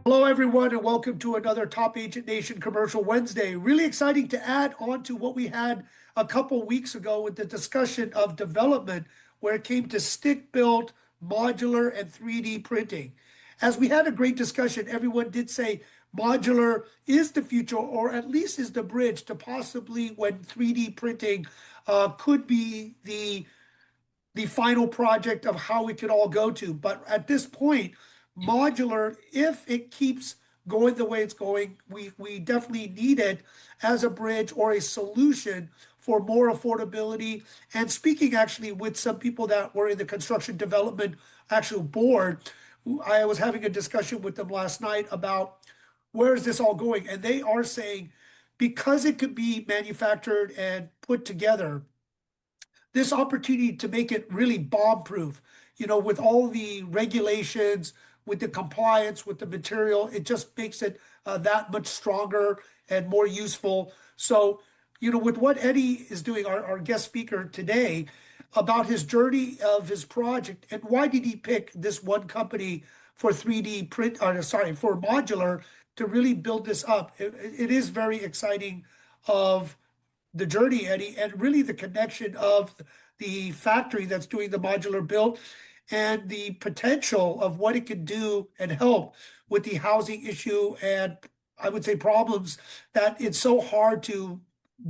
Hello, everyone, and welcome to another Top Agent Nation Commercial Wednesday. Really exciting to add on to what we had a couple weeks ago with the discussion of development, where it came to stick built, modular, and 3D printing. As we had a great discussion, everyone did say modular is the future, or at least is the bridge to possibly when 3D printing could be the final project of how it could all go to. But at this point, modular, if it keeps going the way it's going, we definitely need it as a bridge or a solution for more affordability. And speaking actually with some people that were in the construction development actual board, I was having a discussion with them last night about where is this all going? And they are saying because it could be manufactured and put together, this opportunity to make it really bomb-proof, with all the regulations, with the compliance, with the material, it just makes it that much stronger and more useful. So, with what Eddie is doing, our guest speaker today, about his journey of his project and why did he pick this one company for 3D print, or sorry, for modular to really build this up. It is very exciting of the journey, Eddie, and really the connection of the factory that's doing the modular build and the potential of what it can do and help with the housing issue and I would say problems that it's so hard to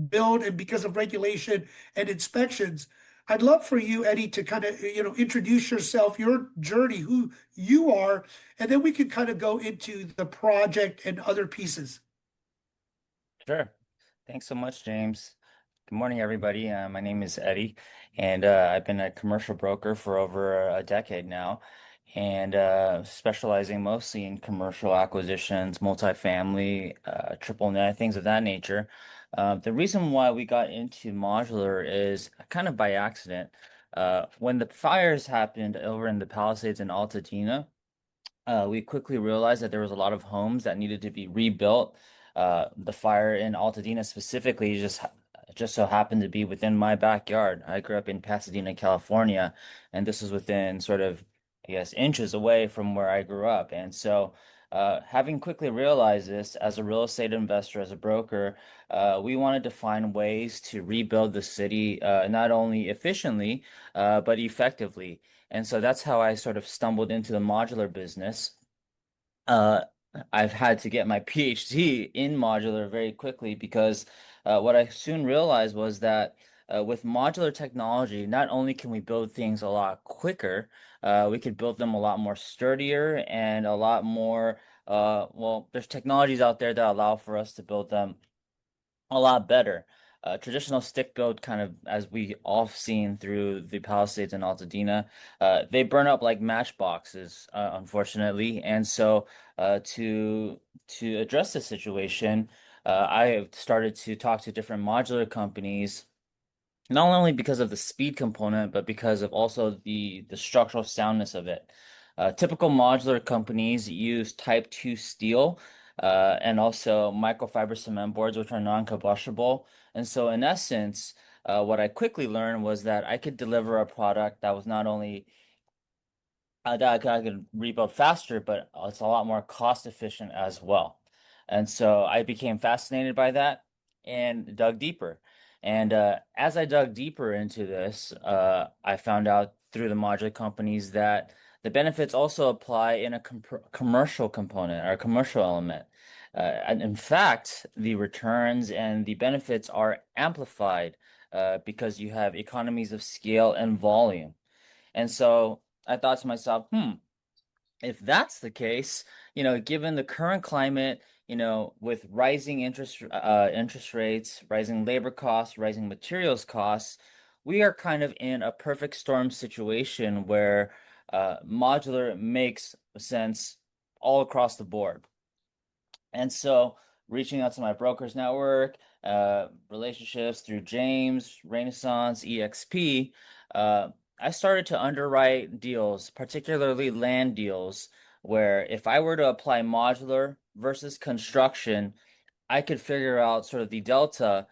build and because of regulation and inspections. I'd love for you, Eddie, to kind of, introduce yourself, your journey, who you are, and then we can kind of go into the project and other pieces. Sure. Thanks so much, James. Good morning, everybody. My name is Eddie, and I've been a commercial broker for over a decade now, and specializing mostly in commercial acquisitions, multifamily, triple net, things of that nature. The reason why we got into modular is kind of by accident. When the fires happened over in the Palisades in Altadena, we quickly realized that there was a lot of homes that needed to be rebuilt. The fire in Altadena specifically just so happened to be within my backyard. I grew up in Pasadena, California, and this was within sort of, I guess, inches away from where I grew up. And so, having quickly realized this as a real estate investor, as a broker, we wanted to find ways to rebuild the city, not only efficiently, but effectively. And so that's how I sort of stumbled into the modular business. Uh, I've had to get my PhD in modular very quickly because what I soon realized was that with modular technology, not only can we build things a lot quicker, we could build them a lot more sturdier and a lot more, well, there's technologies out there that allow for us to build them a lot better. Traditional stick build, kind of as we all seen through the Palisades and Altadena, they burn up like matchboxes, unfortunately. And so, to address this situation, I have started to talk to different modular companies, not only because of the speed component, but because of also the structural soundness of it. Typical modular companies use Type 2 steel and also microfiber cement boards, which are non-combustible. And so, in essence, what I quickly learned was that I could deliver a product that was not only that I could rebuild faster, but it's a lot more cost efficient as well. And so I became fascinated by that and dug deeper. And as I dug deeper into this, I found out through the modular companies that the benefits also apply in a commercial component or commercial element. And in fact, the returns and the benefits are amplified because you have economies of scale and volume. And so I thought to myself, if that's the case, given the current climate, with rising interest rates, rising labor costs, rising materials costs, we are kind of in a perfect storm situation where modular makes sense all across the board. And so reaching out to my brokers network, relationships through James, Renaissance, EXP, I started to underwrite deals, particularly land deals, where if I were to apply modular versus construction, I could figure out sort of the delta,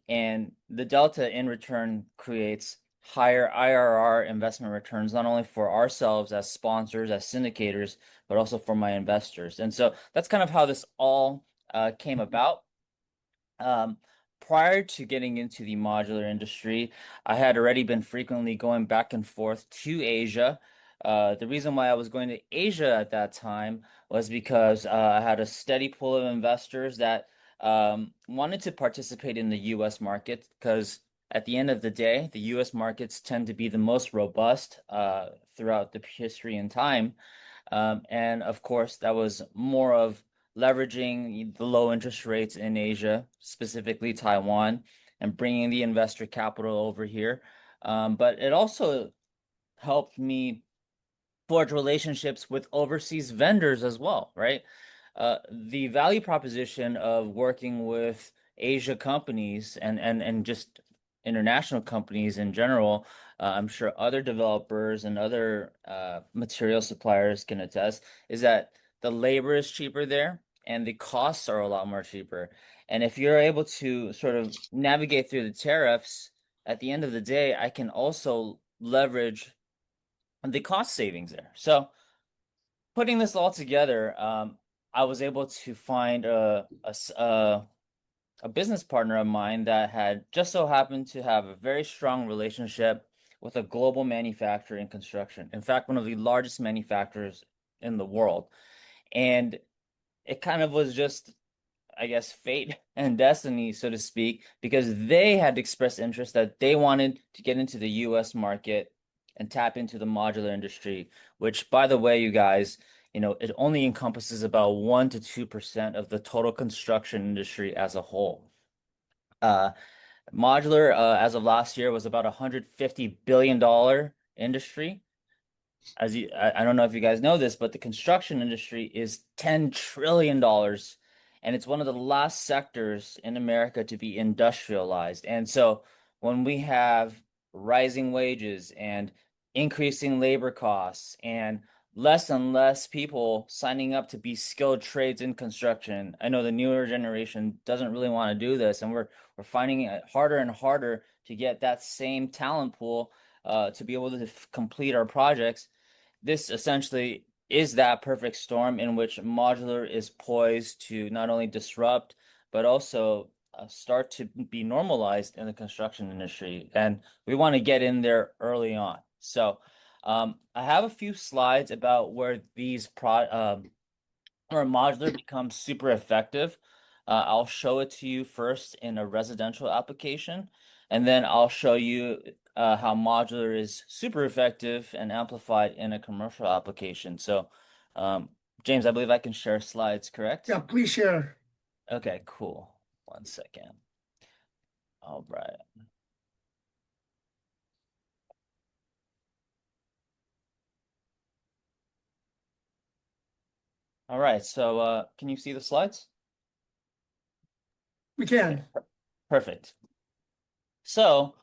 and the delta in return creates higher IRR investment returns, not only for ourselves as sponsors, as syndicators, but also for my investors. And so that's kind of how this all came about. Um, Prior to getting into the modular industry, I had already been frequently going back and forth to Asia. The reason why I was going to Asia at that time was because I had a steady pool of investors that wanted to participate in the US market because at the end of the day, the US markets tend to be the most robust throughout the history and time. And of course, that was more of leveraging the low interest rates in Asia, specifically Taiwan, and bringing the investor capital over here. But it also helped me forge relationships with overseas vendors as well, right? The value proposition of working with Asia companies and just international companies in general, I'm sure other developers and other material suppliers can attest, is that the labor is cheaper there and the costs are a lot more cheaper. And if you're able to sort of navigate through the tariffs, at the end of the day, I can also leverage the cost savings there. So putting this all together, I was able to find a business partner of mine that had just so happened to have a very strong relationship with a global manufacturer in construction. In fact, one of the largest manufacturers in the world. And it kind of was just I guess, fate and destiny, so to speak, because they had expressed interest that they wanted to get into the US market and tap into the modular industry, which, by the way, you guys, it only encompasses about 1 to 2% of the total construction industry as a whole. Uh, Modular, as of last year, was about a $150 billion industry. I don't know if you guys know this, but the construction industry is $10 trillion, and it's one of the last sectors in America to be industrialized. And so when we have rising wages and increasing labor costs and less people signing up to be skilled trades in construction, I know the newer generation doesn't really want to do this, and we're finding it harder and harder to get that same talent pool to be able to complete our projects. This essentially is that perfect storm in which modular is poised to not only disrupt, but also start to be normalized in the construction industry. And we want to get in there early on. So I have a few slides about where where modular becomes super effective. I'll show it to you first in a residential application, and then I'll show you how modular is super effective and amplified in a commercial application. So, um, James, I believe I can share slides, correct? Yeah, please share. Okay, cool. One second. All right. All right. So, can you see the slides? We Okay, can. perfect. So,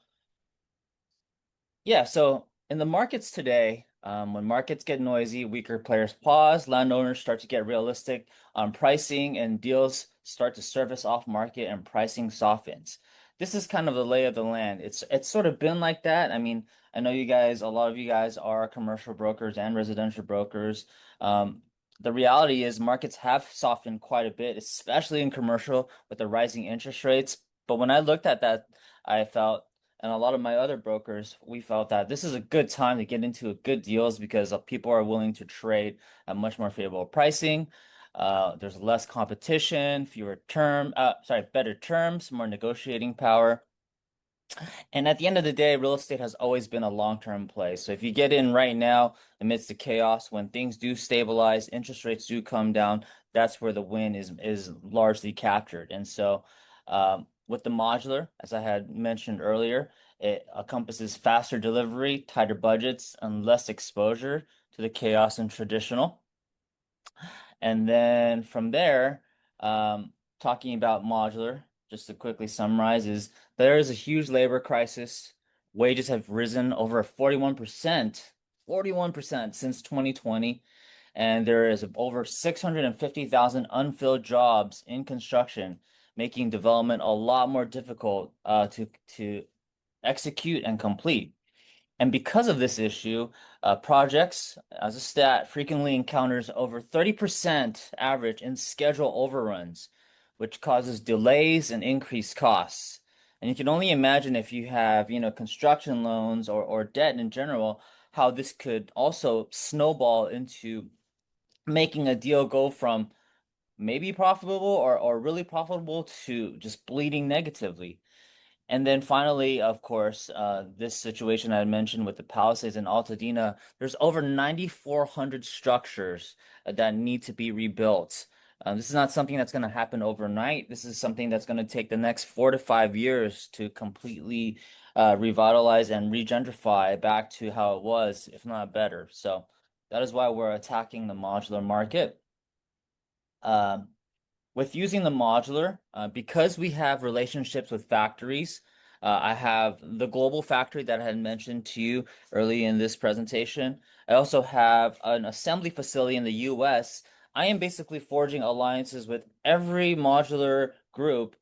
yeah, so in the markets today, when markets get noisy, weaker players pause, landowners start to get realistic on pricing, and deals start to surface off market and pricing softens. This is kind of the lay of the land. It's sort of been like that. I mean, I know you guys, a lot of you guys are commercial brokers and residential brokers. Um, the reality is markets have softened quite a bit, especially in commercial with the rising interest rates. But when I looked at that, I felt and a lot of my other brokers, we felt that this is a good time to get into a good deals because people are willing to trade at much more favorable pricing. There's less competition, better terms, more negotiating power. And at the end of the day, real estate has always been a long-term play. So if you get in right now amidst the chaos, when things do stabilize, interest rates do come down, that's where the win is largely captured. And so with the modular, as I had mentioned earlier, it encompasses faster delivery, tighter budgets, and less exposure to the chaos in traditional. And then from there, talking about modular, just to quickly summarize, is there is a huge labor crisis. Wages have risen over 41% since 2020. And there is over 650,000 unfilled jobs in construction, making development a lot more difficult to execute and complete. And because of this issue, projects, as a stat, frequently encounters over 30% average in schedule overruns, which causes delays and increased costs. And you can only imagine if you have, construction loans or debt in general, how this could also snowball into making a deal go from maybe profitable or really profitable to just bleeding negatively. And then finally, of course, this situation I mentioned with the Palisades in Altadena, there's over 9,400 structures that need to be rebuilt. This is not something that's going to happen overnight. This is something that's going to take the next 4 to 5 years to completely revitalize and regentrify back to how it was, if not better. So that is why we're attacking the modular market. Um, with using the modular, because we have relationships with factories, I have the global factory that I had mentioned to you early in this presentation. I also have an assembly facility in the US. I am basically forging alliances with every modular group,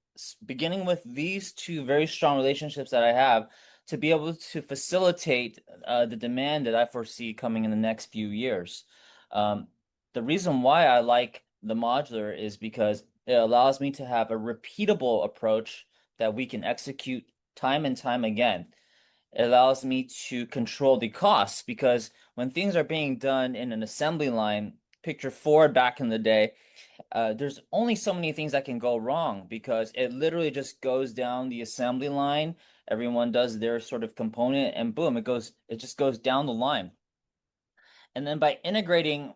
beginning with these two very strong relationships that I have to be able to facilitate the demand that I foresee coming in the next few years. Um, the reason why I like the modular is because it allows me to have a repeatable approach that we can execute time and time again. It allows me to control the costs because when things are being done in an assembly line, picture Ford back in the day, there's only so many things that can go wrong because it literally just goes down the assembly line. Everyone does their sort of component and boom, it just goes down the line. And then by integrating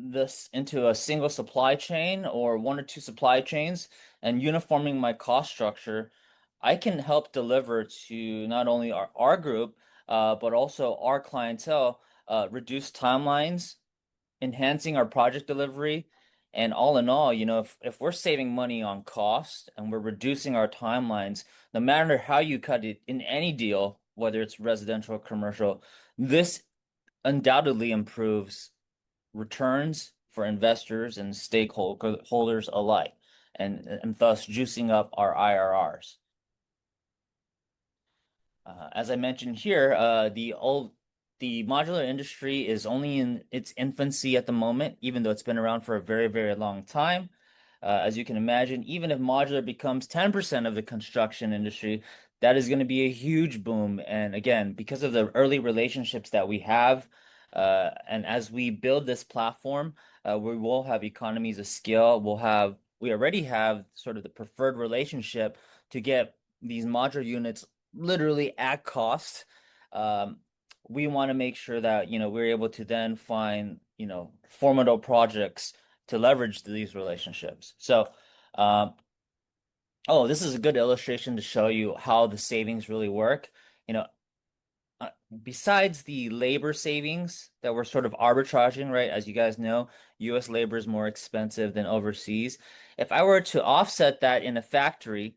this into a single supply chain or one or two supply chains and uniforming my cost structure, I can help deliver to not only our group, but also our clientele, reduce timelines, enhancing our project delivery. And all in all, if we're saving money on cost and we're reducing our timelines, no matter how you cut it in any deal, whether it's residential or commercial, this undoubtedly improves returns for investors and stakeholders alike, and thus juicing up our IRRs. As I mentioned here, the modular industry is only in its infancy at the moment, even though it's been around for a very, very long time. As you can imagine, even if modular becomes 10% of the construction industry, that is going to be a huge boom. And again, because of the early relationships that we have, and as we build this platform, we will have economies of scale. We already have sort of the preferred relationship to get these modular units literally at cost. Um, we want to make sure that, we're able to then find, formidable projects to leverage these relationships. So, um, oh, this is a good illustration to show you how the savings really work. You know, uh, Besides the labor savings that we're sort of arbitraging, right? As you guys know, US labor is more expensive than overseas. If I were to offset that in a factory,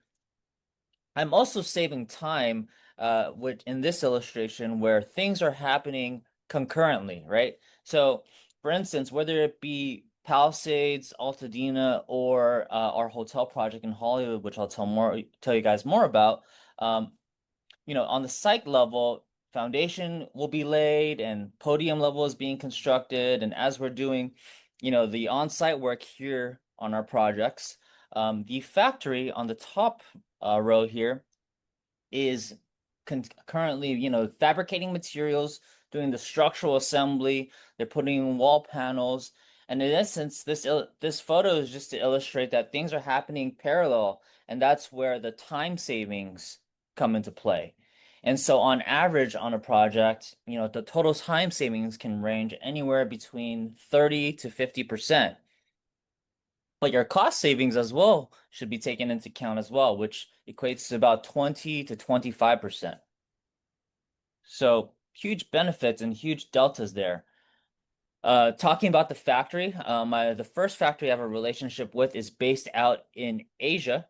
I'm also saving time, with in this illustration where things are happening concurrently, right? So, for instance, whether it be Palisades, Altadena, or our hotel project in Hollywood, which tell you guys more about, um, on the site level, foundation will be laid and podium level is being constructed, and as we're doing, the on-site work here on our projects, the factory on the top row here is currently, fabricating materials, doing the structural assembly. They're putting in wall panels. And in essence, this photo is just to illustrate that things are happening parallel, and that's where the time savings come into play. And so on average on a project, the total time savings can range anywhere between 30 to 50%. But your cost savings as well should be taken into account as well, which equates to about 20 to 25%. So huge benefits and huge deltas there. Talking about the factory, the first factory I have a relationship with is based out in Asia.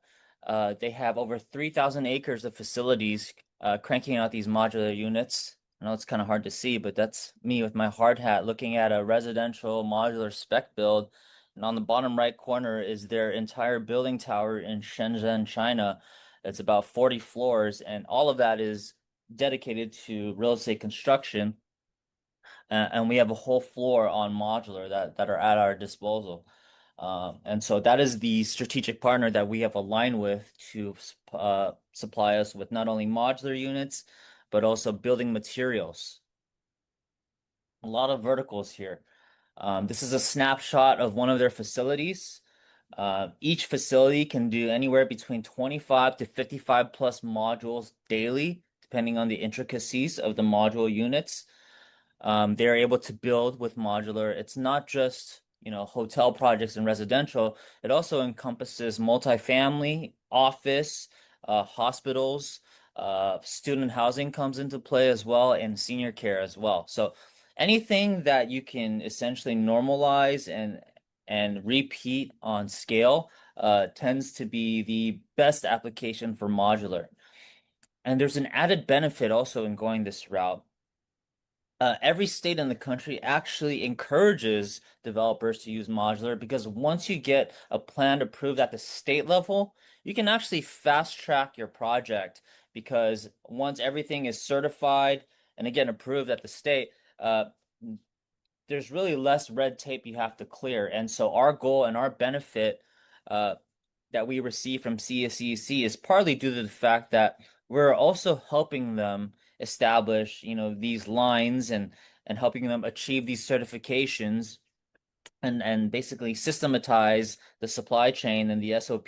They have over 3,000 acres of facilities cranking out these modular units. I know it's kind of hard to see, but that's me with my hard hat looking at a residential modular spec build. And on the bottom right corner is their entire building tower in Shenzhen, China. It's about 40 floors, and all of that is dedicated to real estate construction, and we have a whole floor on modular that are at our disposal. And so that is the strategic partner that we have aligned with to supply us with not only modular units, but also building materials. A lot of verticals here. This is a snapshot of one of their facilities. Each facility can do anywhere between 25 to 55 plus modules daily, depending on the intricacies of the module units. They're able to build with modular. It's not just, hotel projects and residential. It also encompasses multifamily, office, hospitals, student housing comes into play as well, and senior care as well. So anything that you can essentially normalize and repeat on scale tends to be the best application for modular. And there's an added benefit also in going this route. Every state in the country actually encourages developers to use modular because once you get a plan approved at the state level, you can actually fast track your project because once everything is certified and again approved at the state, there's really less red tape you have to clear. And so our goal and our benefit uh, that we receive from CSEC is partly due to the fact that we're also helping them establish, these lines and helping them achieve these certifications and basically systematize the supply chain and the SOP.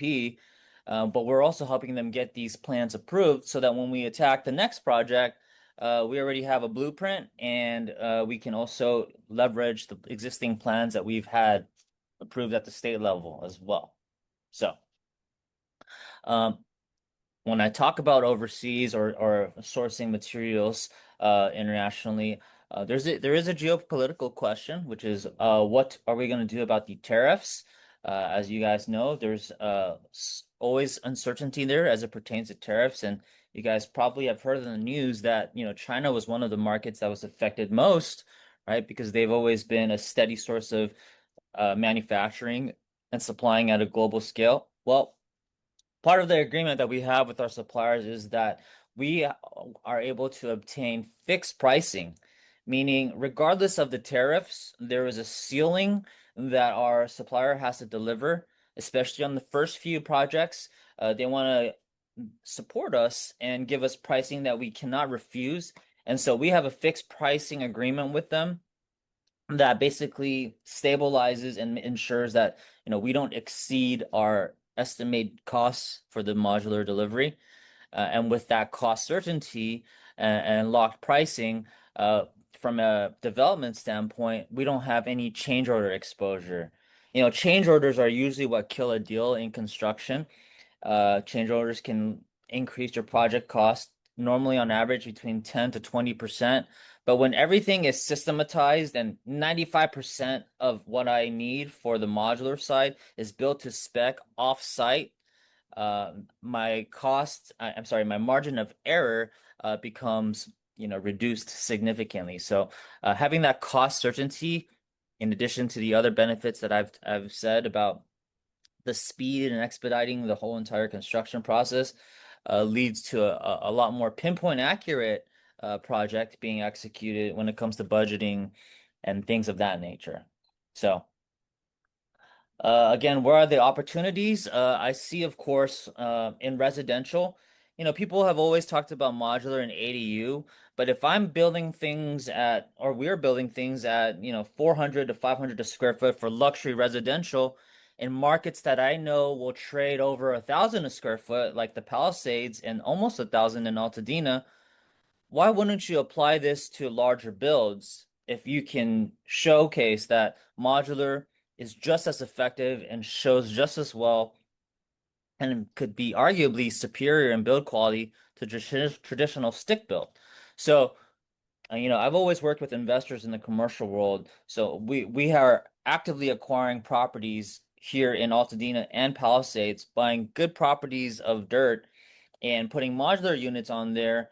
But we're also helping them get these plans approved so that when we attack the next project, we already have a blueprint and we can also leverage the existing plans that we've had approved at the state level as well. So, um, when I talk about overseas or sourcing materials internationally, there is a geopolitical question, which is what are we going to do about the tariffs? As you guys know, there's always uncertainty there as it pertains to tariffs, and you guys probably have heard in the news that China was one of the markets that was affected most, right? Because they've always been a steady source of manufacturing and supplying at a global scale. Well, part of the agreement that we have with our suppliers is that we are able to obtain fixed pricing, meaning regardless of the tariffs, there is a ceiling that our supplier has to deliver, especially on the first few projects. They want to support us and give us pricing that we cannot refuse. And so we have a fixed pricing agreement with them that basically stabilizes and ensures that we don't exceed our estimated costs for the modular delivery. And with that cost certainty and locked pricing, from a development standpoint, we don't have any change order exposure. Change orders are usually what kill a deal in construction. Change orders can increase your project cost normally on average between 10 to 20%. But when everything is systematized and 95% of what I need for the modular side is built to spec off-site, I'm sorry, my margin of error becomes, reduced significantly. So having that cost certainty, in addition to the other benefits that I've said about the speed and expediting the whole entire construction process leads to a lot more pinpoint accurate project being executed when it comes to budgeting and things of that nature. So, again, where are the opportunities? I see, of course, in residential, people have always talked about modular and ADU, but if I'm building things or we're building things at, 400 to 500 a square foot for luxury residential in markets that I know will trade over 1,000 a square foot, like the Palisades and almost 1,000 in Altadena, why wouldn't you apply this to larger builds if you can showcase that modular is just as effective and shows just as well and could be arguably superior in build quality to traditional stick build? So, I've always worked with investors in the commercial world, so we are actively acquiring properties here in Altadena and Palisades, buying good properties of dirt and putting modular units on there.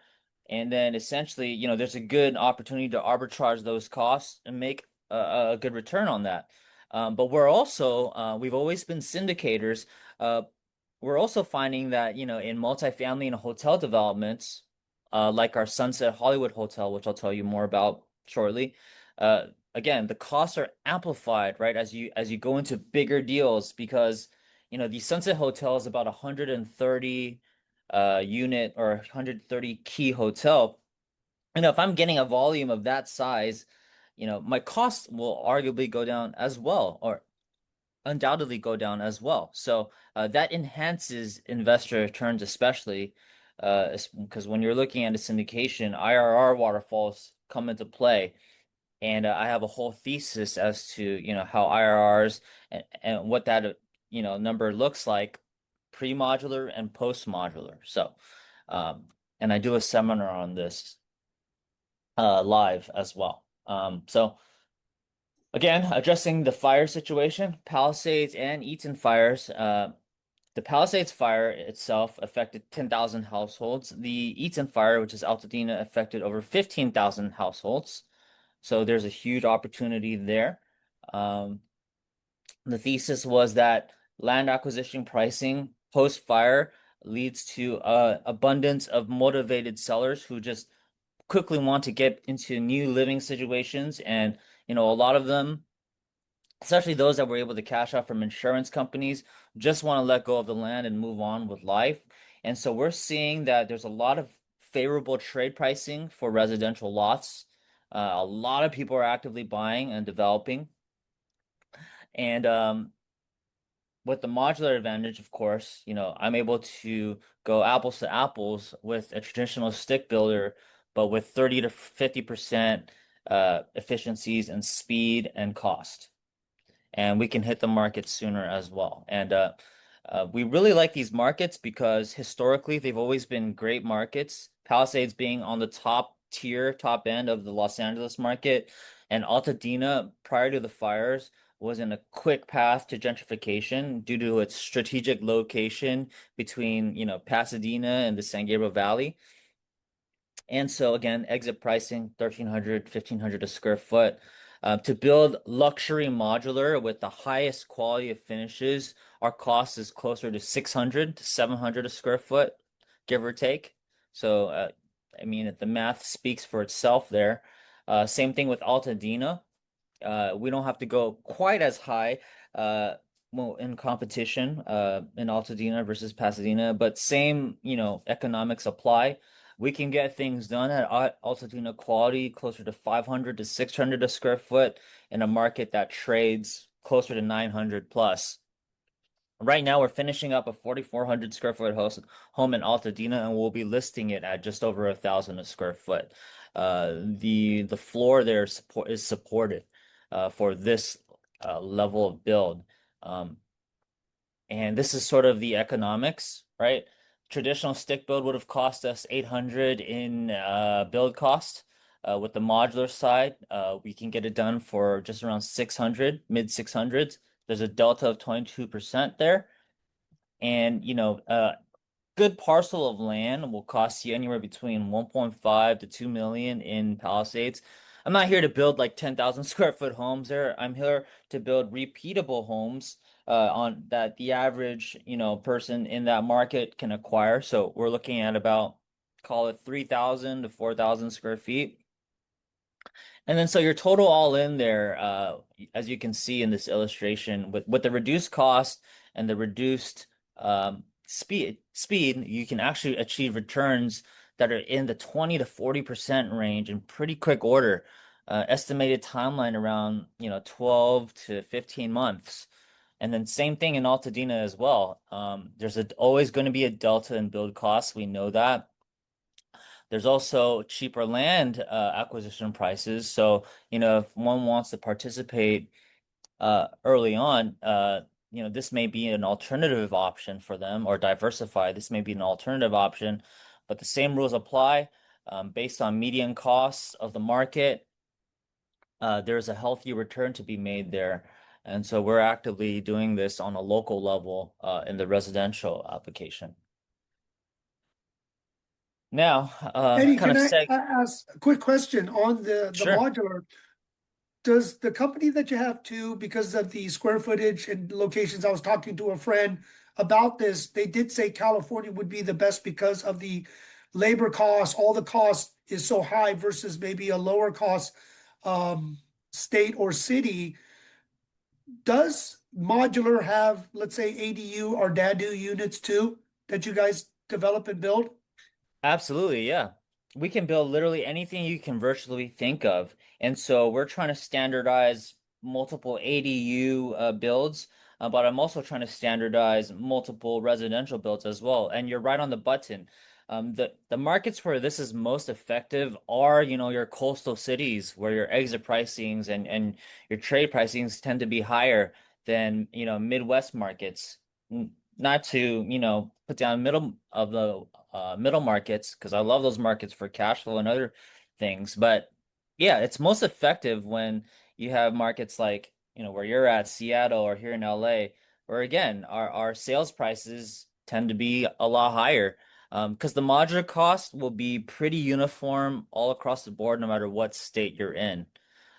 And then essentially, there's a good opportunity to arbitrage those costs and make a good return on that. But we've always been syndicators. Uh, we're also finding that, in multifamily and hotel developments, like our Sunset Hollywood Hotel, which I'll tell you more about shortly. Again, the costs are amplified, right, as you go into bigger deals because the Sunset Hotel is about 130 unit or 130 key hotel. If I'm getting a volume of that size, my costs will arguably go down as well, or undoubtedly go down as well. So that enhances investor returns, especially because when you're looking at a syndication, IRR waterfalls come into play. And I have a whole thesis as to, how IRRs and what that, number looks like pre-modular and post-modular. So, and I do a seminar on this live as well. So again, addressing the fire situation, Palisades and Eaton fires. The Palisades fire itself affected 10,000 households. The Eaton fire, which is Altadena, affected over 15,000 households. So there's a huge opportunity there. The thesis was that land acquisition pricing post-fire leads to abundance of motivated sellers who just quickly want to get into new living situations. And, a lot of them, especially those that were able to cash out from insurance companies, just want to let go of the land and move on with life. And so we're seeing that there's a lot of favorable trade pricing for residential lots. A lot of people are actively buying and developing. And with the modular advantage, of course, I'm able to go apples to apples with a traditional stick builder, but with 30 to 50% efficiencies and speed and cost. And we can hit the market sooner as well. And we really like these markets because historically they've always been great markets. Palisades being on the top tier, top end of the Los Angeles market, and Altadena prior to the fires was in a quick path to gentrification due to its strategic location between, Pasadena and the San Gabriel Valley. And so again, exit pricing, 1,300, 1,500 a square foot. To build luxury modular with the highest quality of finishes, our cost is closer to 600 to 700 a square foot, give or take. So, I mean, if the math speaks for itself there. Same thing with Altadena. We don't have to go quite as high well, in competition in Altadena versus Pasadena, but same, economics apply. We can get things done at Altadena quality closer to 500 to 600 a square foot in a market that trades closer to 900 plus. Right now, we're finishing up a 4,400 square foot home in Altadena, and we'll be listing it at just over 1,000 a square foot. The floor there is supported for this level of build. And this is sort of the economics, right? Traditional stick build would have cost us 800 in build cost. With the modular side, we can get it done for just around 600, mid 600s. There's a delta of 22% there. And, good parcel of land will cost you anywhere between 1.5 to 2 million in Palisades. I'm not here to build like 10,000 square foot homes there. I'm here to build repeatable homes on that the average, person in that market can acquire. So we're looking at about, call it 3,000 to 4,000 square feet. And then so your total all in there, as you can see in this illustration, with the reduced cost and the reduced speed, you can actually achieve returns that are in the 20 to 40% range in pretty quick order. Estimated timeline around, 12 to 15 months. And then same thing in Altadena as well. There's always going to be a delta in build costs. We know that. There's also cheaper land acquisition prices. So, if one wants to participate early on, this may be an alternative option for them or diversify. This may be an alternative option, but the same rules apply based on median costs of the market. There's a healthy return to be made there. And so we're actively doing this on a local level in the residential application. Now, Eddie, kind can of I seg ask a quick question on the Sure. modular? Does the company that you have too, because of the square footage and locations, I was talking to a friend about this, they did say California would be the best because of the labor costs, all the costs is so high versus maybe a lower cost um, state or city. Does modular have, let's say, ADU or DADU units too that you guys develop and build? Absolutely, yeah. We can build literally anything you can virtually think of. And so we're trying to standardize multiple ADU builds, but I'm also trying to standardize multiple residential builds as well. And you're right on the button. The markets where this is most effective are, your coastal cities where your exit pricings and your trade pricings tend to be higher than, Midwest markets. Not to, put down middle of the middle markets because I love those markets for cash flow and other things. But yeah, it's most effective when you have markets like, where you're at, Seattle or here in LA, where again, our sales prices tend to be a lot higher. Because the modular cost will be pretty uniform all across the board, no matter what state you're in.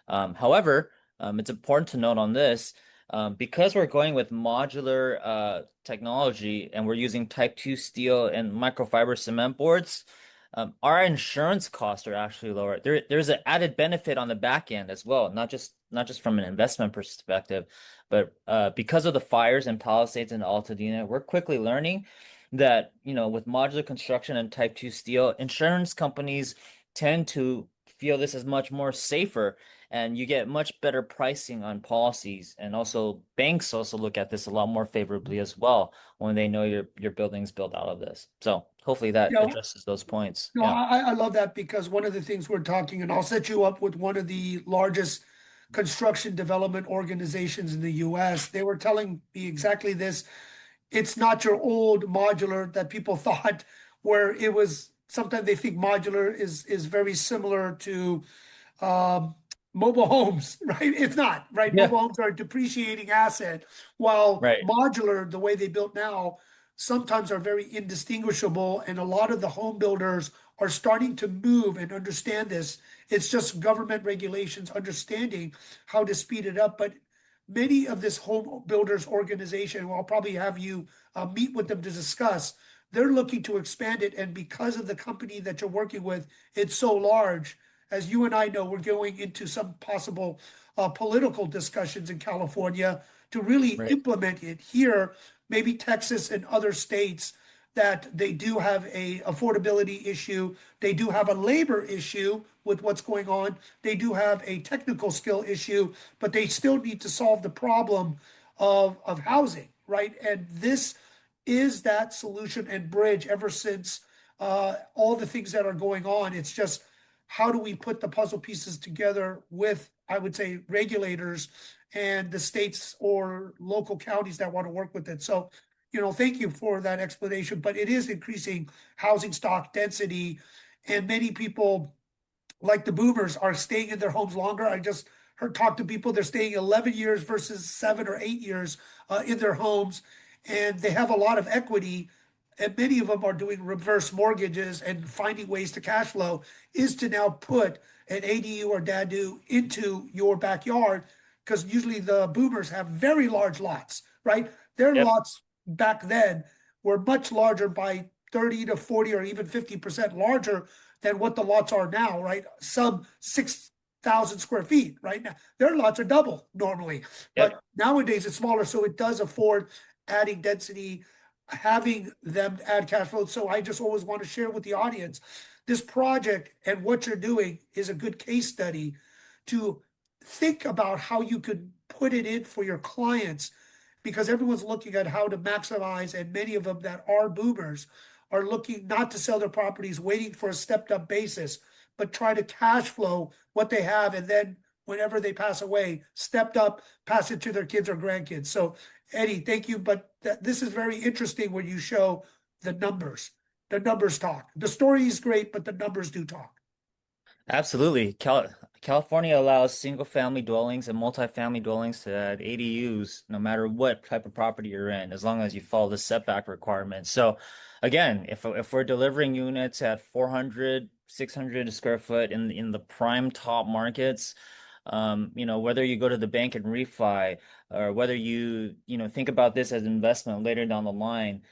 However, it's important to note on this, because we're going with modular technology and we're using type 2 steel and microfiber cement boards, our insurance costs are actually lower. There's an added benefit on the back end as well, not just from an investment perspective, but because of the fires in Palisades and Altadena, we're quickly learning that, with modular construction and type 2 steel, insurance companies tend to feel this is much more safer and you get much better pricing on policies. And also banks also look at this a lot more favorably as well when they know your building's built out of this. So hopefully that Yeah, addresses those points. no, Yeah. I love that because one of the things we're talking, and I'll set you up with one of the largest construction development organizations in the US. They were telling me exactly this. It's not your old modular that people thought, where it was sometimes they think modular is very similar to um, mobile homes, right? It's not, right? Yeah. Mobile homes are a depreciating asset, while Right. modular, the way they built now, sometimes are very indistinguishable. And a lot of the home builders are starting to move and understand this. It's just government regulations understanding how to speed it up. But many of this home builders organization, well, I'll probably have you meet with them to discuss. They're looking to expand it, and because of the company that you're working with, it's so large. As you and I know, we're going into some possible political discussions in California to really Right. implement it here, maybe Texas and other states, that they do have a affordability issue. They do have a labor issue with what's going on. They do have a technical skill issue, but they still need to solve the problem of housing, right? And this is that solution and bridge ever since all the things that are going on. It's just how do we put the puzzle pieces together with, I would say, regulators and the states or local counties that want to work with it. So, thank you for that explanation. But it is increasing housing stock density, and many people, like the boomers, are staying in their homes longer. I just heard talk to people, they're staying 11 years versus 7 or 8 years in their homes, and they have a lot of equity. And many of them are doing reverse mortgages and finding ways to cash flow is to now put an ADU or DADU into your backyard, because usually the boomers have very large lots, right? Their Yep. lots back then were much larger by 30 to 40 or even 50% larger than what the lots are now, right? Sub 6,000 square feet, right? Now, their lots are double normally, Yep. but nowadays it's smaller. So it does afford adding density, having them add cash flow. So I just always want to share with the audience this project and what you're doing is a good case study to think about how you could put it in for your clients, because everyone's looking at how to maximize, and many of them that are boomers are looking not to sell their properties, waiting for a stepped up basis, but try to cash flow what they have, and then whenever they pass away, stepped up, pass it to their kids or grandkids. So, Eddie, thank you. But this is very interesting when you show the numbers. The numbers talk. The story is great, but the numbers do talk. Absolutely. California allows single family dwellings and multifamily dwellings to add ADUs no matter what type of property you're in, as long as you follow the setback requirements. So again, if we're delivering units at 400, 600 square foot in the prime top markets, whether you go to the bank and refi or whether you think about this as investment later down the line,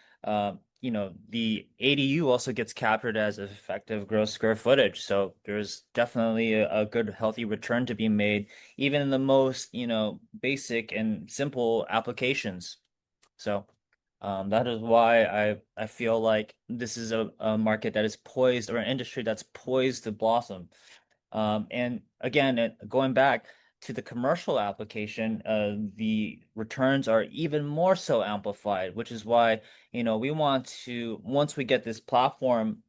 the ADU also gets captured as effective gross square footage. So there's definitely a good, healthy return to be made, even in the most, basic and simple applications. So that is why I feel like this is a market that is poised, or an industry that's poised to blossom. And again, going back to the commercial application, the returns are even more so amplified, which is why, we want to, once we get this platform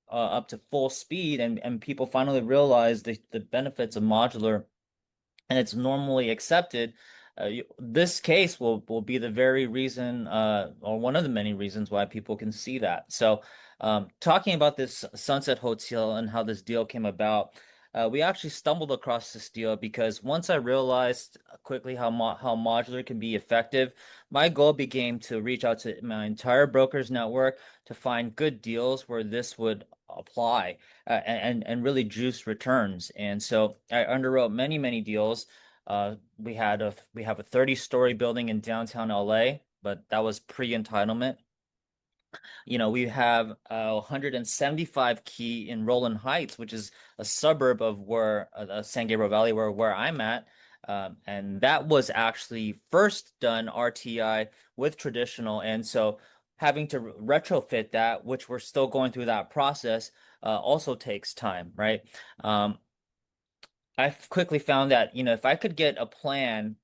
up to full speed, and people finally realize the benefits of modular, and it's normally accepted, this case will be the very reason, or one of the many reasons why people can see that. So, talking about this Sunset Hotel and how this deal came about, we actually stumbled across this deal because once I realized quickly how modular can be effective, my goal became to reach out to my entire brokers network to find good deals where this would apply, and really juice returns. And so I underwrote many deals. We have a 30-story building in downtown LA, but that was pre-entitlement. We have 175 key in Roland Heights, which is a suburb of where San Gabriel Valley, where I'm at. And that was actually first done RTI with traditional. And so having to retrofit that, which we're still going through that process, also takes time, right? Um, I quickly found that, if I could get a plan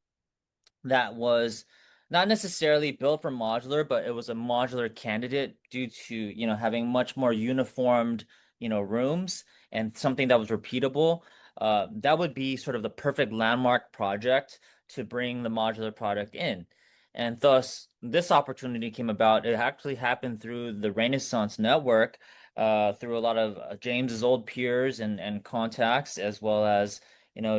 that was not necessarily built for modular, but it was a modular candidate due to, having much more uniformed, rooms, and something that was repeatable. That would be sort of the perfect landmark project to bring the modular product in. And thus, this opportunity came about. It actually happened through the Renaissance Network, through a lot of James's old peers and contacts, as well as,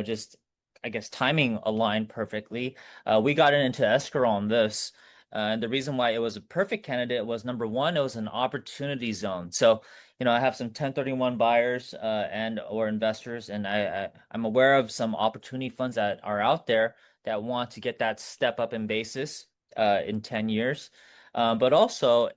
just, I guess, timing aligned perfectly. We got into escrow on this. And the reason why it was a perfect candidate was, number one, it was an opportunity zone. So, I have some 1031 buyers, and or investors, and I'm aware of some opportunity funds that are out there that want to get that step up in basis in 10 years. But also,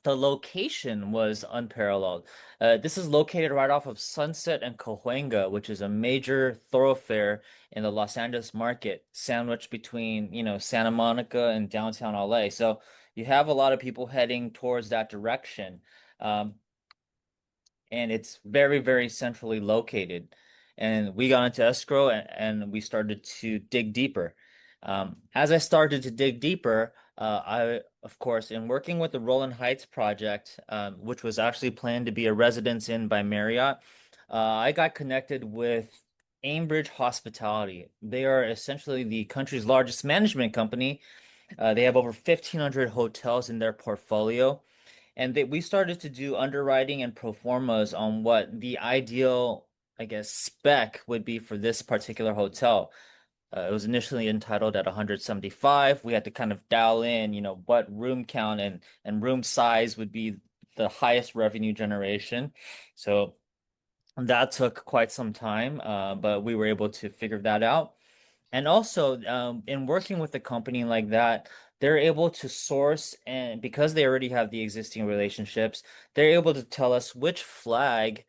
the location was unparalleled. This is located right off of Sunset and Cahuenga, which is a major thoroughfare in the Los Angeles market, sandwiched between, Santa Monica and downtown LA. So you have a lot of people heading towards that direction. Um, and it's very centrally located. And we got into escrow, and we started to dig deeper. As I started to dig deeper, of course, in working with the Roland Heights project, which was actually planned to be a Residence Inn by Marriott, I got connected with Aimbridge Hospitality. They are essentially the country's largest management company. They have over 1,500 hotels in their portfolio, and we started to do underwriting and pro formas on what the ideal, I guess, spec would be for this particular hotel. It was initially entitled at 175. We had to kind of dial in, what room count and room size would be the highest revenue generation. So that took quite some time, but we were able to figure that out. And also, in working with a company like that, they're able to source, and because they already have the existing relationships, they're able to tell us which flag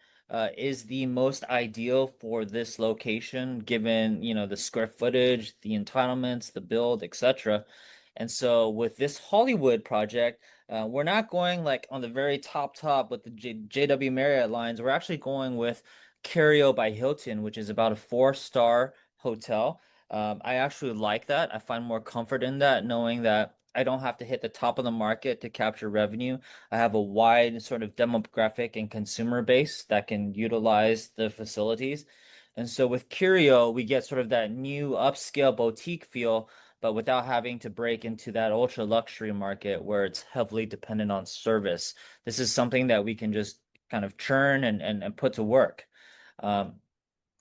is the most ideal for this location, given, the square footage, the entitlements, the build, etc. And so with this Hollywood project, we're not going like on the very top with the JW Marriott lines. We're actually going with Curio by Hilton, which is about a 4-star hotel. I actually like that. I find more comfort in that, knowing that I don't have to hit the top of the market to capture revenue. I have a wide sort of demographic and consumer base that can utilize the facilities. And so with Curio, we get sort of that new upscale boutique feel, but without having to break into that ultra luxury market where it's heavily dependent on service. This is something that we can just kind of churn and put to work. Um,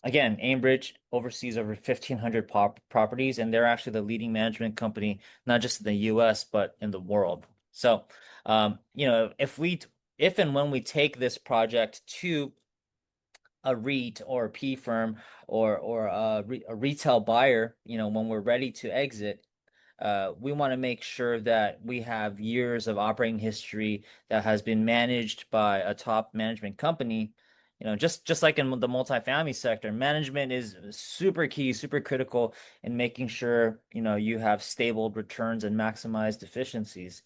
Again, Aimbridge oversees over 1,500 properties, and they're actually the leading management company, not just in the US, but in the world. So, if and when we take this project to a REIT or a P firm, or a retail buyer, when we're ready to exit, we want to make sure that we have years of operating history that has been managed by a top management company. Just like in the multifamily sector, management is super key, super critical in making sure, you have stable returns and maximized efficiencies.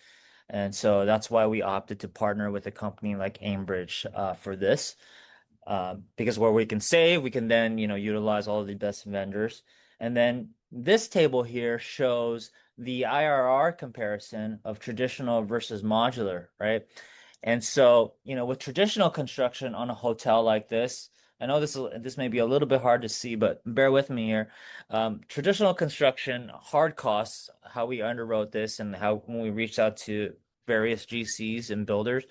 And so that's why we opted to partner with a company like Aimbridge for this. Because where we can save, we can then, utilize all of the best vendors. And then this table here shows the IRR comparison of traditional versus modular, right? And so, with traditional construction on a hotel like this, I know this may be a little bit hard to see, but bear with me here. Traditional construction, hard costs, how we underwrote this and how when we reached out to various GCs and builders,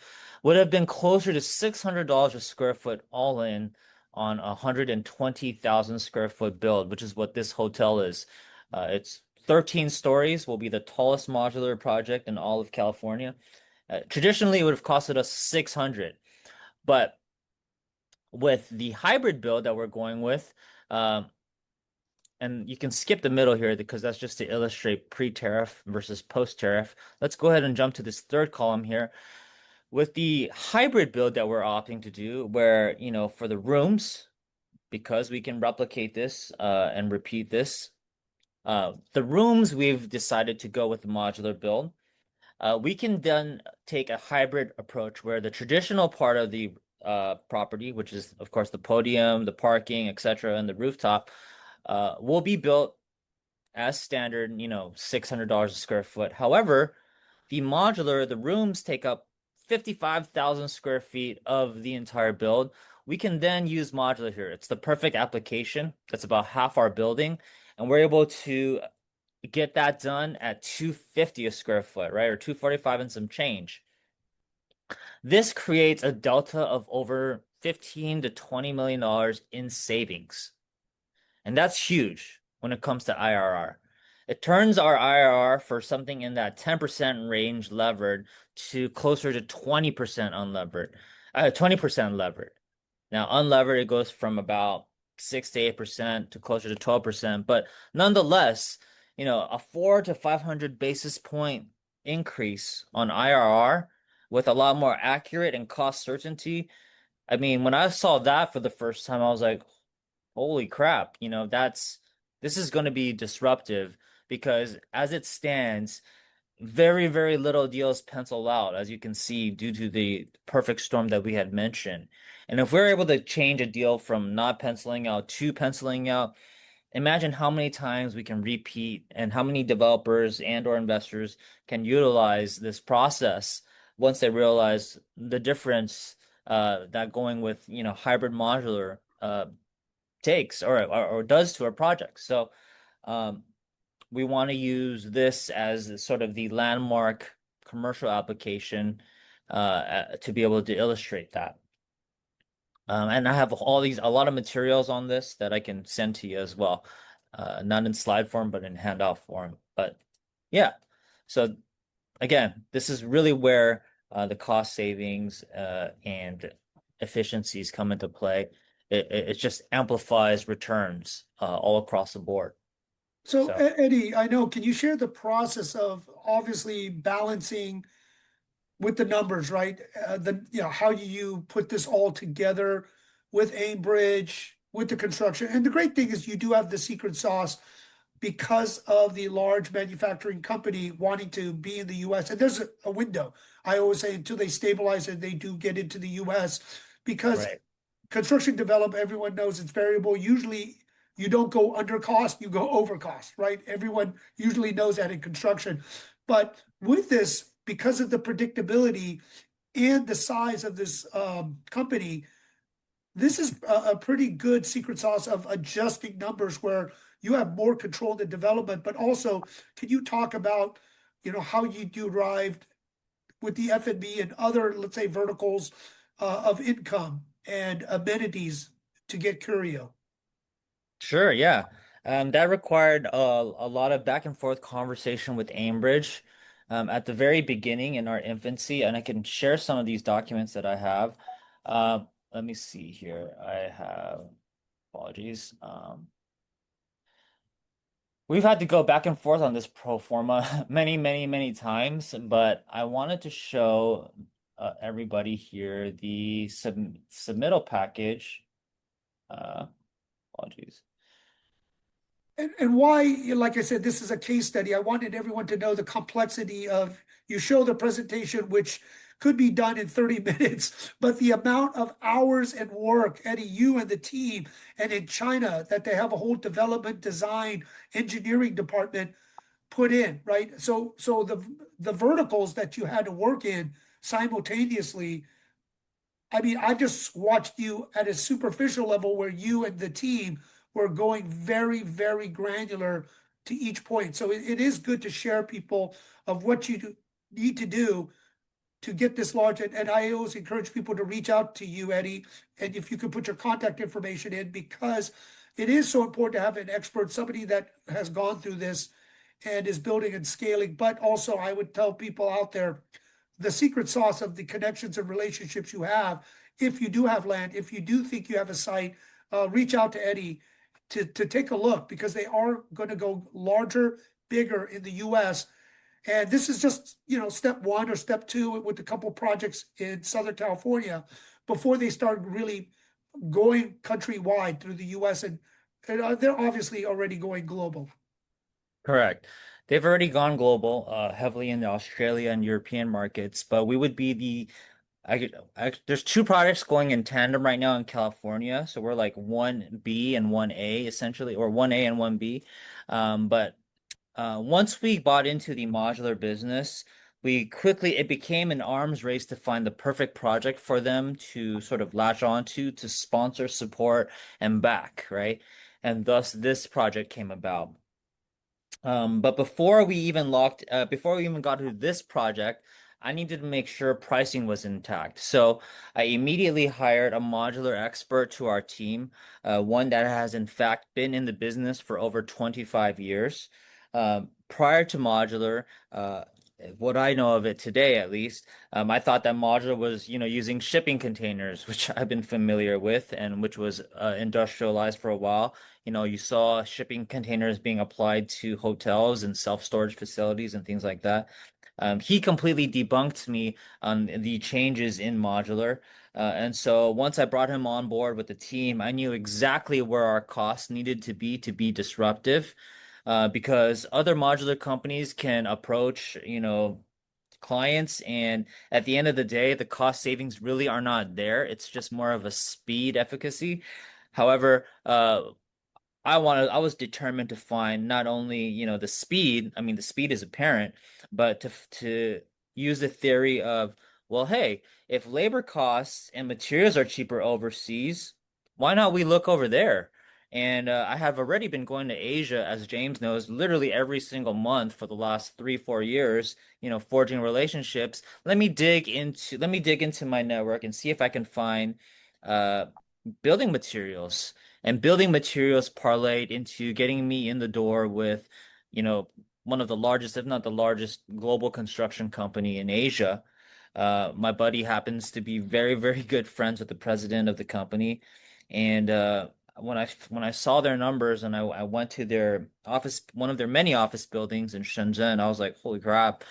would have been closer to $600 a square foot all in on a 120,000 square foot build, which is what this hotel is. It's 13 stories, will be the tallest modular project in all of California. Traditionally, it would have costed us 600, but with the hybrid build that we're going with, and you can skip the middle here because that's just to illustrate pre-tariff versus post-tariff. Let's go ahead and jump to this third column here. With the hybrid build that we're opting to do, where, for the rooms, because we can replicate this and repeat this, the rooms we've decided to go with the modular build. We can then take a hybrid approach where the traditional part of the property, which is, of course, the podium, the parking, etc., and the rooftop, will be built as standard, $600 a square foot. However, the modular, the rooms take up 55,000 square feet of the entire build. We can then use modular here. It's the perfect application. That's about half our building, and we're able to get that done at 250 a square foot, right? Or 245 and some change. This creates a delta of over 15 to $20 million in savings. And that's huge when it comes to IRR. It turns our IRR for something in that 10% range levered to closer to 20% unlevered, 20% levered. Now, unlevered, it goes from about 6 to 8% to closer to 12%. But nonetheless, a 4 to 500 basis point increase on IRR with a lot more accurate and cost certainty. I mean, when I saw that for the first time, I was like, holy crap, this is going to be disruptive because as it stands, very, very little deals pencil out, as you can see, due to the perfect storm that we had mentioned. And if we're able to change a deal from not penciling out to penciling out, imagine how many times we can repeat and how many developers and or investors can utilize this process once they realize the difference that going with, hybrid modular takes or does to our project. So we want to use this as sort of the landmark commercial application to be able to illustrate that. And I have a lot of materials on this that I can send to you as well. Not in slide form, but in handout form. But yeah, so again, this is really where the cost savings and efficiencies come into play. It just amplifies returns all across the board. So, So Eddie, I know, can you share the process of obviously balancing with the numbers, right? How you put this all together with Aimbridge, with the construction. And the great thing is you do have the secret sauce because of the large manufacturing company wanting to be in the US. And there's a window. I always say until they stabilize and they do get into the US, because right. construction develop, everyone knows it's variable. Usually you don't go under cost, you go over cost, right? Everyone usually knows that in construction. But with this, because of the predictability and the size of this company, this is a pretty good secret sauce of adjusting numbers where you have more control in the development. But also, can you talk about, how you derived with the F&B and other, let's say, verticals of income and amenities to get Curio? Sure, yeah. That required a lot of back and forth conversation with Aimbridge at the very beginning in our infancy, and I can share some of these documents that I have. Let me see here. I have, apologies. We've had to go back and forth on this pro forma many times, but I wanted to show everybody here the submittal package. Uh, Apologies. And why, like I said, this is a case study. I wanted everyone to know the complexity of you show the presentation, which could be done in 30 minutes, but the amount of hours and work, Eddie, you and the team, and in China, that they have a whole development, design, engineering department put in, right? So the verticals that you had to work in simultaneously. I mean, I've just watched you at a superficial level where you and the team were going very granular to each point. So it is good to share people of what need to do to get this large. And I always encourage people to reach out to you, Eddie, and if you could put your contact information in, because it is so important to have an expert, somebody that has gone through this and is building and scaling. But also, I would tell people out there the secret sauce of the connections and relationships you have. If you do have land, if you do think you have a site, reach out to Eddie to take a look, because they are going to go larger, bigger in the US. And this is just, step one or step two with a couple projects in Southern California before they start really going countrywide through the US. And they're obviously already going global. Correct. They've already gone global, heavily in the Australia and European markets, but we would be there's two products going in tandem right now in California. So we're like 1B and 1A essentially, or 1A and 1B. But once we bought into the modular business, it became an arms race to find the perfect project for them to sort of latch onto, to sponsor, support, and back, right? And thus this project came about. But before we even got to this project, I needed to make sure pricing was intact. So I immediately hired a modular expert to our team, one that has in fact been in the business for over 25 years. Prior to modular, what I know of it today, at least, I thought that modular was, using shipping containers, which I've been familiar with and which was industrialized for a while. You saw shipping containers being applied to hotels and self-storage facilities and things like that. He completely debunked me on the changes in modular. And so once I brought him on board with the team, I knew exactly where our costs needed to be disruptive. Because other modular companies can approach, clients, and at the end of the day, the cost savings really are not there. It's just more of a speed efficacy. However, I was determined to find not only, the speed, I mean, the speed is apparent, but to use the theory of, well, hey, if labor costs and materials are cheaper overseas, why not we look over there? And I have already been going to Asia, as James knows, literally every single month for the last 3, 4 years, forging relationships. Let me dig into my network and see if I can find uh building materials, and building materials parlayed into getting me in the door with, you know, one of the largest, if not the largest, global construction company in Asia. My buddy happens to be very good friends with the president of the company, and when I saw their numbers and I went to their office, one of their many office buildings in Shenzhen, I was like, holy crap!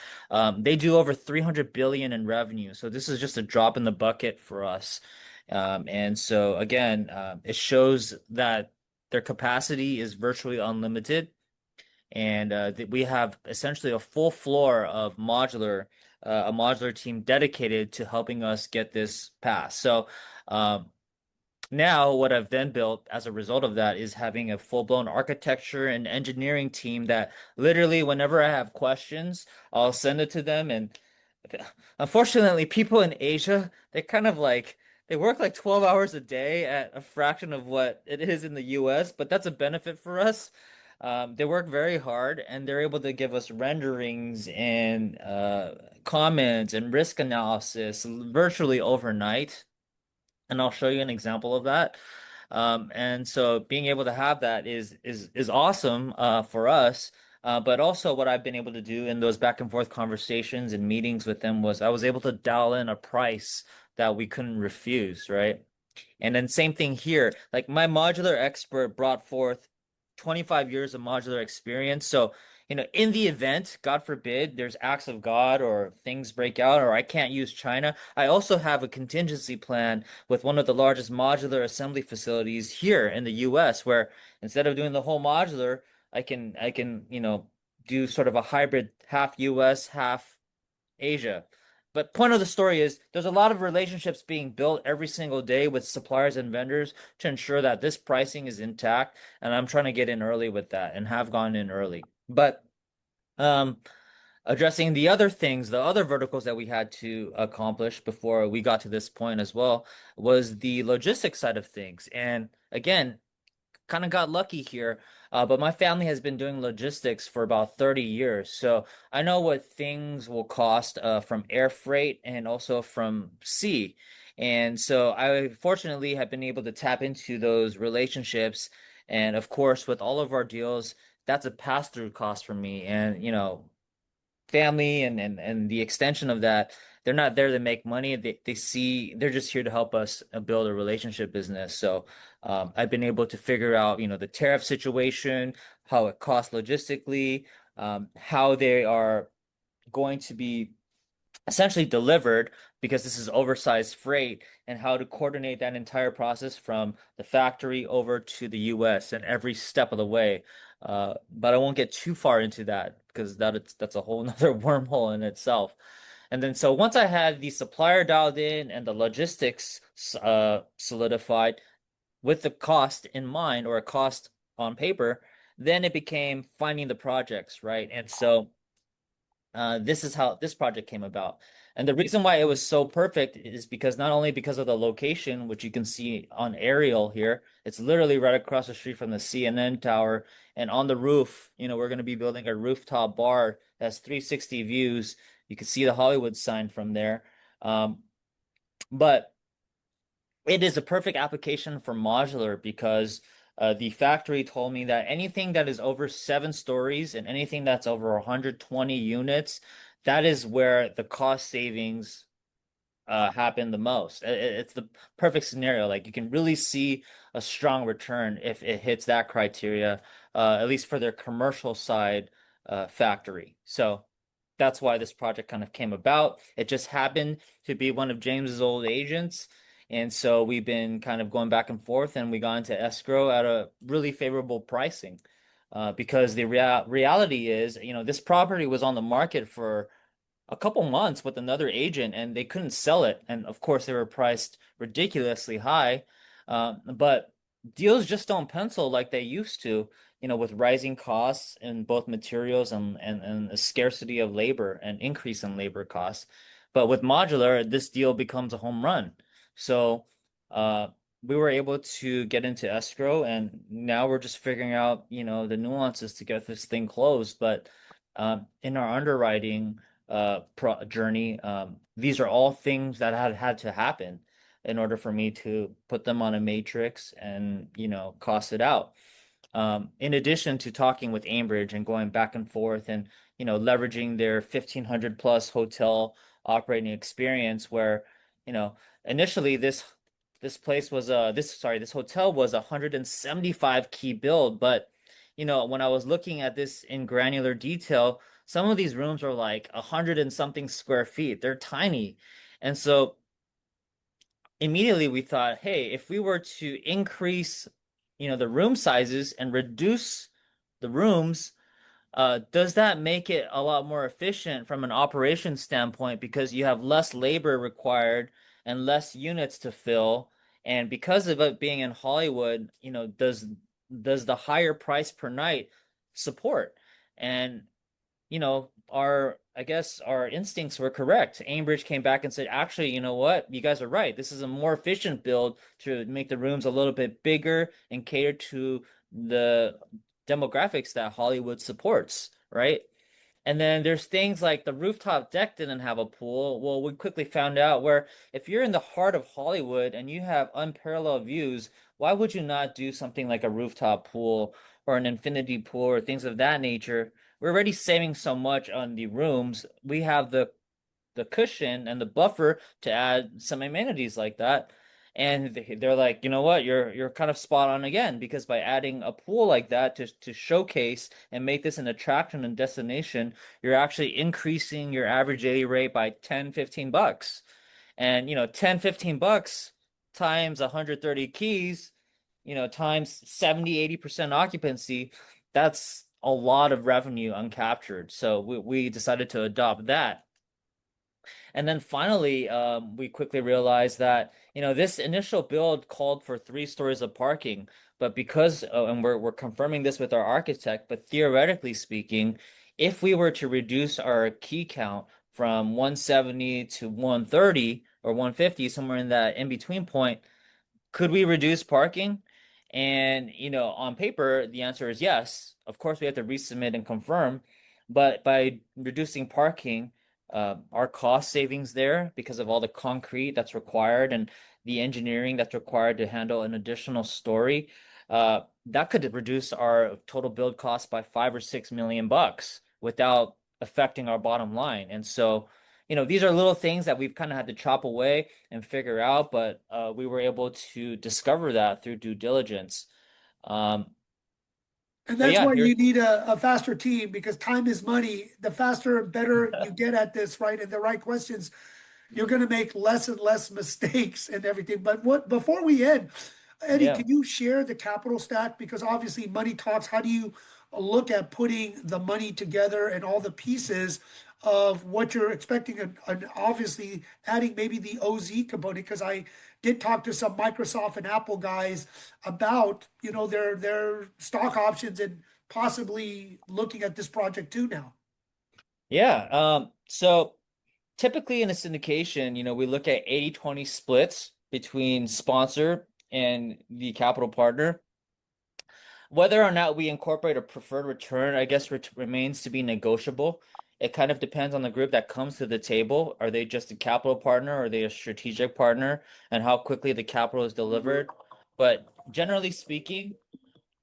They do over 300 billion in revenue, so this is just a drop in the bucket for us. And so again, it shows that their capacity is virtually unlimited, and that we have essentially a full floor of a modular team dedicated to helping us get this passed. So um, now, what I've then built as a result of that is having a full-blown architecture and engineering team that literally, whenever I have questions, I'll send it to them. And unfortunately, people in Asia, they work like 12 hours a day at a fraction of what it is in the US, but that's a benefit for us. They work very hard and they're able to give us renderings and comments and risk analysis virtually overnight, and I'll show you an example of that. And so being able to have that is awesome for us. But also what I've been able to do in those back and forth conversations and meetings with them was I was able to dial in a price that we couldn't refuse, right? And then same thing here. Like my modular expert brought forth 25 years of modular experience. So, in the event, God forbid, there's acts of God or things break out or I can't use China, I also have a contingency plan with one of the largest modular assembly facilities here in the US where instead of doing the whole modular, I can, do sort of a hybrid half US, half Asia. But point of the story is there's a lot of relationships being built every single day with suppliers and vendors to ensure that this pricing is intact. And I'm trying to get in early with that and have gone in early. But um, addressing the other things, the other verticals that we had to accomplish before we got to this point as well was the logistics side of things. And again, kind of got lucky here. But my family has been doing logistics for about 30 years. So I know what things will cost from air freight and also from sea. And so I fortunately have been able to tap into those relationships. And of course, with all of our deals, that's a pass-through cost for me. And, family and the extension of that, they're not there to make money. They see they're just here to help us build a relationship business. So I've been able to figure out, the tariff situation, how it costs logistically, how they are going to be essentially delivered because this is oversized freight and how to coordinate that entire process from the factory over to the US and every step of the way. But I won't get too far into that because that's a whole nother wormhole in itself. And then so once I had the supplier dialed in and the logistics solidified with the cost in mind or a cost on paper, then it became finding the projects, right? And so this is how this project came about. And the reason why it was so perfect is because not only because of the location, which you can see on aerial here, it's literally right across the street from the CNN tower. And on the roof, we're going to be building a rooftop bar that has 360 views. You can see the Hollywood sign from there. Um, but it is a perfect application for modular because the factory told me that anything that is over 7 stories and anything that's over 120 units, that is where the cost savings happen the most. It's the perfect scenario. Like you can really see a strong return if it hits that criteria, at least for their commercial side factory. So that's why this project kind of came about. It just happened to be one of James's old agents. And so we've been kind of going back and forth, and we got into escrow at a really favorable pricing. Because the reality is, this property was on the market for a couple months with another agent and they couldn't sell it. And of course, they were priced ridiculously high. But deals just don't pencil like they used to, with rising costs in both materials and a scarcity of labor and increase in labor costs. But with modular, this deal becomes a home run. So uh, we were able to get into escrow and now we're just figuring out, the nuances to get this thing closed. But in our underwriting, pro journey. These are all things that had to happen in order for me to put them on a matrix and, cost it out. In addition to talking with Ambridge and going back and forth and, leveraging their 1500 plus hotel operating experience where, you know, initially this place was this hotel was a 175 key build, but when I was looking at this in granular detail, some of these rooms are like 100 and something square feet. They're tiny. And so immediately we thought, hey, if we were to increase, the room sizes and reduce the rooms, does that make it a lot more efficient from an operation standpoint because you have less labor required and less units to fill? And because of it being in Hollywood, does the higher price per night support? And our I guess our instincts were correct. Ambridge came back and said, actually, you know what? You guys are right. This is a more efficient build to make the rooms a little bit bigger and cater to the demographics that Hollywood supports, right? And then there's things like the rooftop deck didn't have a pool. Well, we quickly found out where if you're in the heart of Hollywood and you have unparalleled views, why would you not do something like a rooftop pool or an infinity pool or things of that nature? We're already saving so much on the rooms. We have the cushion and the buffer to add some amenities like that. And they're like, you know what, you're kind of spot on again, because by adding a pool like that to showcase and make this an attraction and destination, you're actually increasing your average daily rate by 10, $15. And 10, $15 times 130 keys, times 70, 80% occupancy, that's a lot of revenue uncaptured. So we decided to adopt that. And then finally, we quickly realized that, this initial build called for 3 stories of parking, but because, and we're confirming this with our architect, but theoretically speaking, if we were to reduce our key count from 170 to 130 or 150, somewhere in that in between point, could we reduce parking? And, on paper, the answer is yes. Of course, we have to resubmit and confirm, but by reducing parking, our cost savings there because of all the concrete that's required and the engineering that's required to handle an additional story, that could reduce our total build cost by 5 or 6 million bucks without affecting our bottom line. And so, these are little things that we've kind of had to chop away and figure out, but we were able to discover that through due diligence. Um, And but that's yeah, why here's you need a faster team because time is money. The faster and better you get at this, right? And the right questions, you're going to make less and less mistakes and everything. But what before we end, Eddie, yeah. can you share the capital stack? Because obviously money talks. How do you look at putting the money together and all the pieces of what you're expecting and obviously adding maybe the OZ component? Because I did talk to some Microsoft and Apple guys about, their stock options and possibly looking at this project too now. Yeah. So typically in a syndication, we look at 80-20 splits between sponsor and the capital partner. Whether or not we incorporate a preferred return, I guess, remains to be negotiable. It kind of depends on the group that comes to the table. Are they just a capital partner? Or are they a strategic partner? And how quickly the capital is delivered. But generally speaking,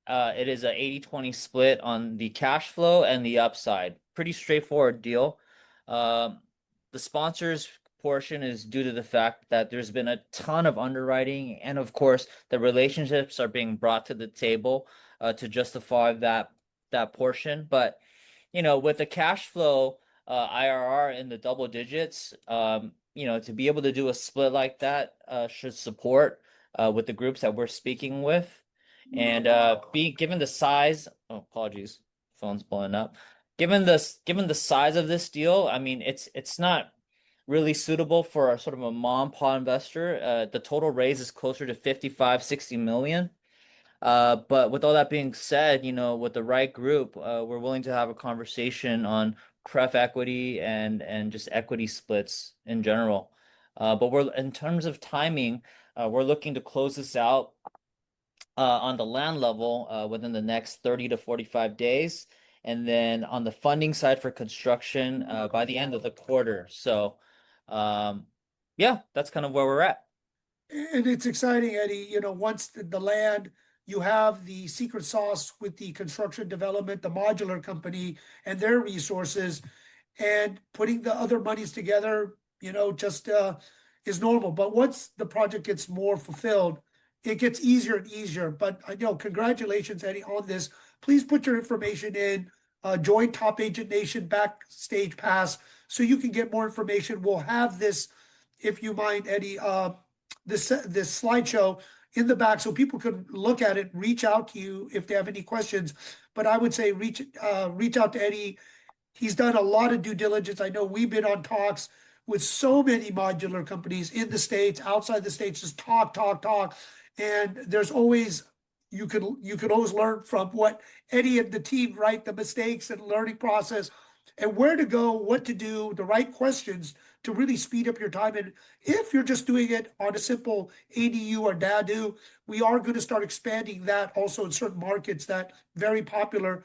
it is a 80-20 split on the cash flow and the upside. Pretty straightforward deal. Um, the sponsors portion is due to the fact that there's been a ton of underwriting, and of course, the relationships are being brought to the table to justify that portion. But with the cash flow IRR in the double digits, to be able to do a split like that should support with the groups that we're speaking with. And being given the size, oh, apologies, phone's blowing up. Given the size of this deal, I mean, it's not really suitable for a sort of a mom pop investor. The total raise is closer to 55, 60 million. But with all that being said, with the right group, we're willing to have a conversation on pref equity and just equity splits in general. But we're in terms of timing, we're looking to close this out on the land level within the next 30 to 45 days. And then on the funding side for construction by the end of the quarter. So, um, yeah, that's kind of where we're at. And it's exciting, Eddie. Once the land, you have the secret sauce with the construction development, the modular company, and their resources, and putting the other monies together, just is normal. But once the project gets more fulfilled, it gets easier and easier. But I know, congratulations, Eddie, on this. Please put your information in, join Top Agent Nation Backstage Pass so you can get more information. We'll have this, if you mind, Eddie. This slideshow in the back so people can look at it, reach out to you if they have any questions. But I would say reach out to Eddie. He's done a lot of due diligence. I know we've been on talks with so many modular companies in the States, outside the States, just talk, talk, talk. And there's always you can always learn from what Eddie and the team, right? The mistakes and learning process and where to go, what to do, the right questions to really speed up your time. And if you're just doing it on a simple ADU or DADU, we are going to start expanding that also in certain markets that very popular,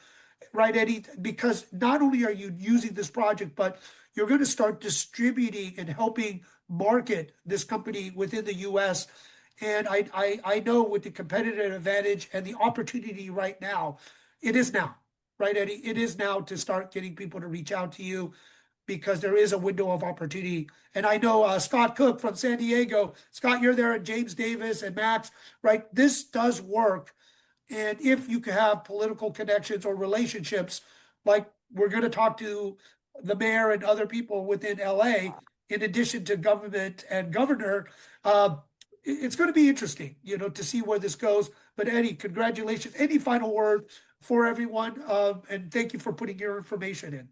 right, Eddie? Because not only are you using this project, but you're going to start distributing and helping market this company within the US. And I know with the competitive advantage and the opportunity right now, it is now, right, Eddie? It is now to start getting people to reach out to you. because there is a window of opportunity. And I know Scott Cook from San Diego. Scott, you're there, and James Davis and Max, right? This does work. And if you can have political connections or relationships, like we're going to talk to the mayor and other people within LA, in addition to government and governor, uh, it's going to be interesting, to see where this goes. But Eddie, congratulations. Any final word for everyone? And thank you for putting your information in.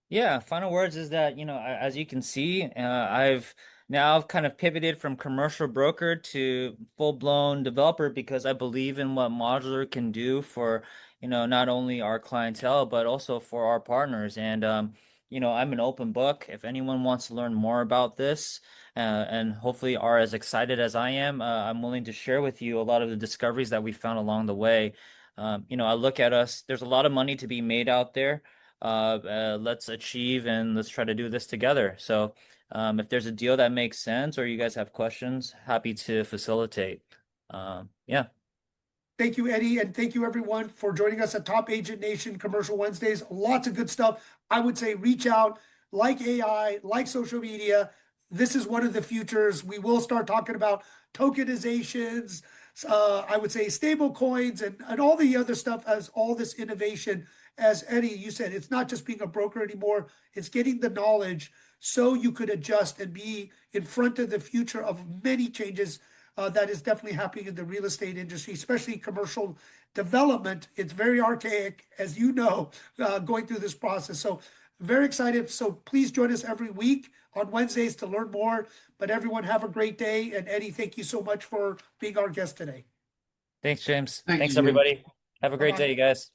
Yeah, final words is that, as you can see, I've now kind of pivoted from commercial broker to full-blown developer because I believe in what Modular can do for, not only our clientele, but also for our partners. And, I'm an open book. If anyone wants to learn more about this, and hopefully are as excited as I am, I'm willing to share with you a lot of the discoveries that we found along the way. I look at us, there's a lot of money to be made out there. Let's achieve and let's try to do this together. So, if there's a deal that makes sense or you guys have questions, happy to facilitate. Yeah. Thank you, Eddie, and thank you everyone for joining us at Top Agent Nation Commercial Wednesdays. Lots of good stuff. I would say reach out, like AI, like social media. This is one of the futures. We will start talking about tokenizations, I would say stable coins and all the other stuff as all this innovation. As Eddie, you said, it's not just being a broker anymore, it's getting the knowledge so you could adjust and be in front of the future of many changes that is definitely happening in the real estate industry, especially commercial development. It's very archaic, as you know, going through this process. So, very excited. So, please join us every week on Wednesdays to learn more. But everyone, have a great day. And Eddie, thank you so much for being our guest today. Thanks, James. Thank Thanks, you, James. everybody. Have a Bye great bye. day, you guys.